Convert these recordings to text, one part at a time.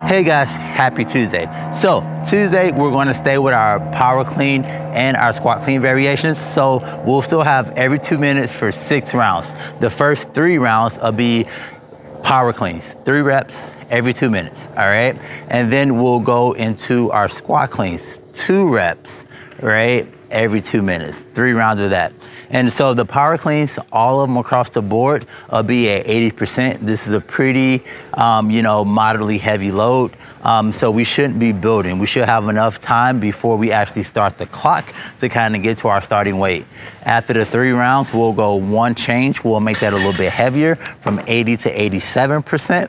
Hey guys, happy Tuesday. So Tuesday, we're going to stay with our power clean and our squat clean variations. So we'll still have every 2 minutes for 6 rounds. The first 3 rounds will be power cleans, 3 reps every 2 minutes, all right? And then we'll go into our squat cleans, 2 reps, right? Every 2 minutes, 3 rounds of that. And so the power cleans, all of them across the board, will be at 80%. This is a pretty, moderately heavy load. So we shouldn't be building. We should have enough time before we actually start the clock to kind of get to our starting weight. After the 3 rounds, we'll go 1 change. We'll make that a little bit heavier from 80 to 87%.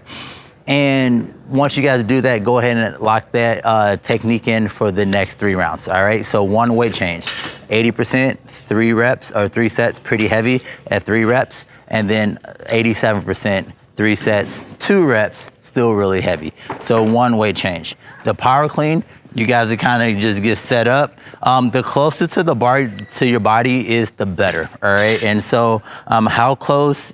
And once you guys do that, go ahead and lock that technique in for the next 3 rounds, all right? So 1 weight change, 80%, 3 reps or 3 sets, pretty heavy at 3 reps, and then 87%, 3 sets, 2 reps, still really heavy. So 1 weight change. The power clean, you guys are kind of just get set up. The closer to the bar to your body is the better, all right? And so how close,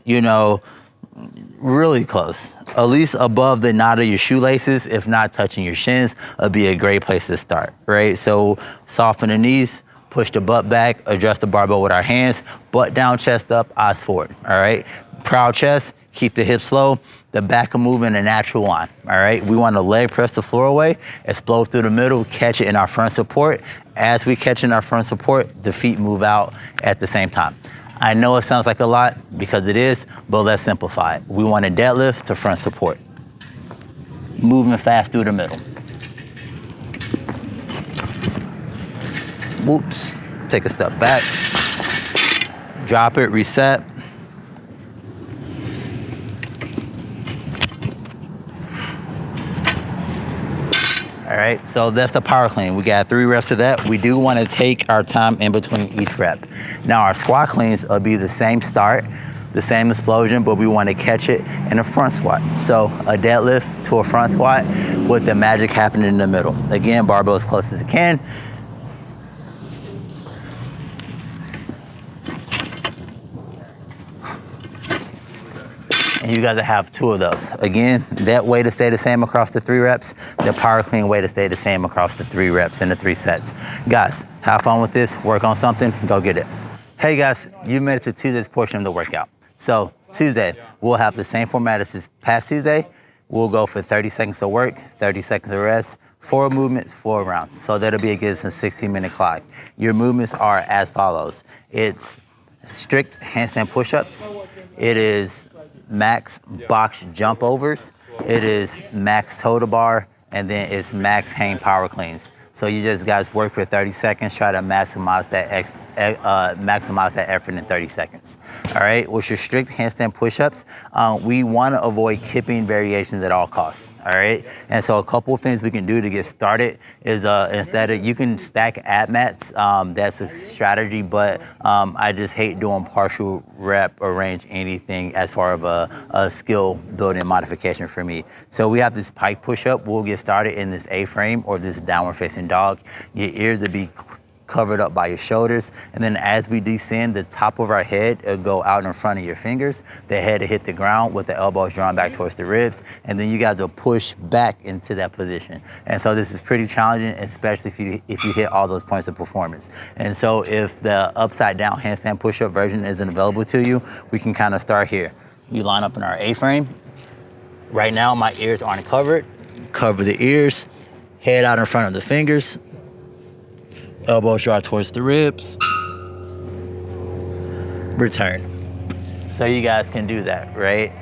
really close, at least above the knot of your shoelaces, if not touching your shins, would be a great place to start, right? So soften the knees, push the butt back, adjust the barbell with our hands, butt down, chest up, eyes forward, all right? Proud chest, keep the hips low, the back will move in a natural line, all right? We want to leg press the floor away, explode through the middle, catch it in our front support. As we catch in our front support, the feet move out at the same time. I know it sounds like a lot because it is, but let's simplify it. We want to deadlift to front support. Moving fast through the middle. Whoops, take a step back. Drop it, reset. All right, so that's the power clean. We got 3 reps of that. We do want to take our time in between each rep. Now our squat cleans will be the same start, the same explosion, but we want to catch it in a front squat. So a deadlift to a front squat with the magic happening in the middle. Again, barbell as close as it can. And you guys have 2 of those. Again, that way to stay the same across the 3 reps, the power clean way to stay the same across the 3 reps and the 3 sets. Guys, have fun with this, work on something, go get it. Hey guys, you made it to Tuesday's portion of the workout. So Tuesday, we'll have the same format as this past Tuesday. We'll go for 30 seconds of work, 30 seconds of rest, 4 movements, 4 rounds. So that'll be a good 16-minute clock. Your movements are as follows. It's strict handstand push-ups. It is max box jump overs, it is max toe to bar, and then it's max hang power cleans. So you just guys work for 30 seconds, try to maximize that effort in 30 seconds. All right, with your strict handstand push-ups, we want to avoid kipping variations at all costs. All right, and so a couple of things we can do to get started is instead of, you can stack ab mats, that's a strategy, but I just hate doing partial rep or range anything as far of a skill building modification for me. So we have this pike push-up. We'll get started in this A-frame or this downward facing dog. Your ears will be covered up by your shoulders, and then as we descend, the top of our head will go out in front of your fingers. The head will hit the ground with the elbows drawn back towards the ribs, and then you guys will push back into that position. And so this is pretty challenging, especially if you hit all those points of performance. And so if the upside down handstand push-up version isn't available to you, we can kind of start here. We line up in our A-frame. Right now, my ears aren't covered. Cover the ears, head out in front of the fingers, elbows draw towards the ribs, return. So you guys can do that, right?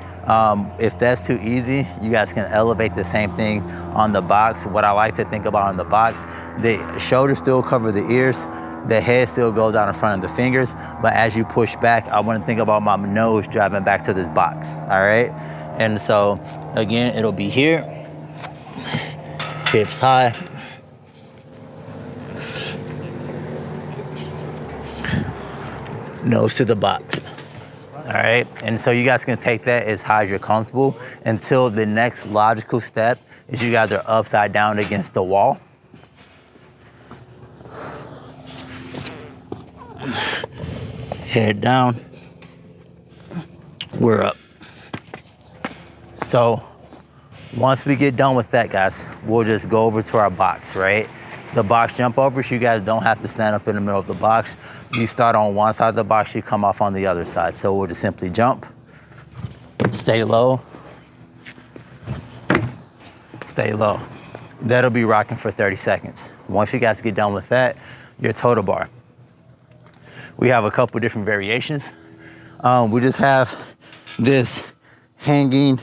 If that's too easy, you guys can elevate the same thing on the box. What I like to think about on the box, the shoulders still cover the ears, the head still goes out in front of the fingers, but as you push back, I want to think about my nose driving back to this box, all right? And so, again, it'll be here, hips high, nose to the box. All right, and so you guys can take that as high as you're comfortable until the next logical step is you guys are upside down against the wall. Head down, we're up. So Once we get done with that, guys, we'll just go over to our box, right? The box jump overs, you guys don't have to stand up in the middle of the box. You start on one side of the box, you come off on the other side. So we'll just simply jump, stay low, stay low. That'll be rocking for 30 seconds. Once you guys get done with that, your total bar. We have a couple different variations. We just have this hanging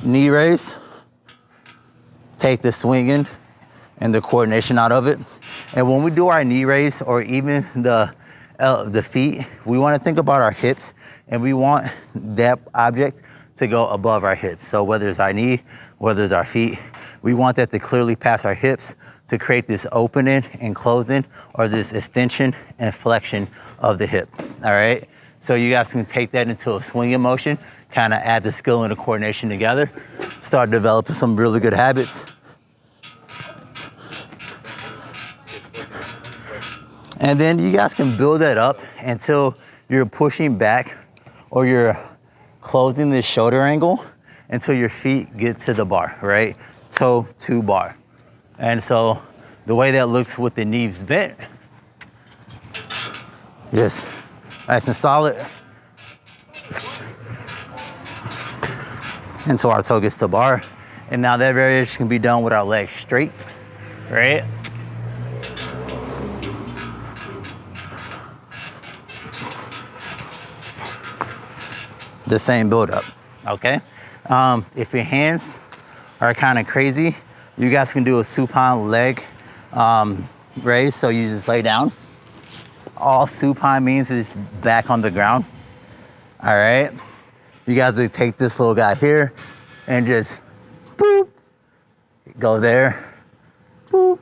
knee raise. Take the swinging and the coordination out of it. And when we do our knee raise or even the feet, we want to think about our hips and we want that object to go above our hips. So whether it's our knee, whether it's our feet, we want that to clearly pass our hips to create this opening and closing or this extension and flexion of the hip, all right? So you guys can take that into a swinging motion, kind of add the skill and the coordination together, start developing some really good habits. And then you guys can build that up until you're pushing back or you're closing this shoulder angle until your feet get to the bar, right? Toe to bar. And so the way that looks with the knees bent, just nice and solid until our toe gets to bar. And now that variation can be done with our legs straight, right? The same build up, okay? If your hands are kind of crazy, you guys can do a supine leg raise. So you just lay down. All supine means is back on the ground, all right? You guys will take this little guy here and just boop, go there, boop,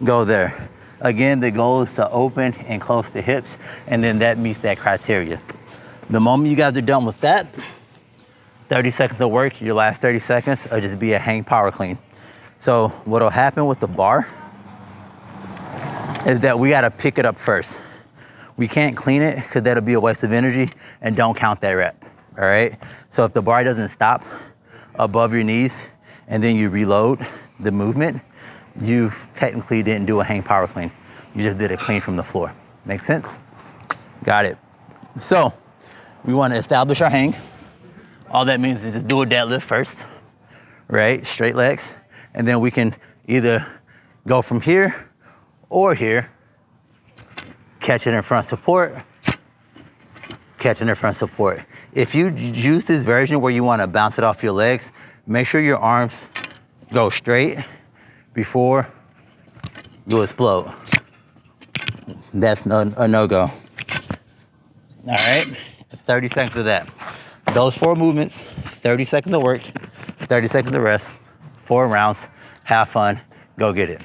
go there. Again, the goal is to open and close the hips, and then that meets that criteria. The moment you guys are done with that, 30 seconds of work, your last 30 seconds will just be a hang power clean. So what'll happen with the bar is that we gotta pick it up first. We can't clean it because that'll be a waste of energy, and don't count that rep, all right? So if the bar doesn't stop above your knees and then you reload the movement, you technically didn't do a hang power clean. You just did a clean from the floor. Make sense? Got it. So we want to establish our hang. All that means is just do a deadlift first, right? Straight legs. And then we can either go from here or here, catch it in front support, catch it in front support. If you use this version where you want to bounce it off your legs, make sure your arms go straight before you explode. That's a no-go. All right, 30 seconds of that. Those 4 movements, 30 seconds of work, 30 seconds of rest, 4 rounds, have fun, go get it.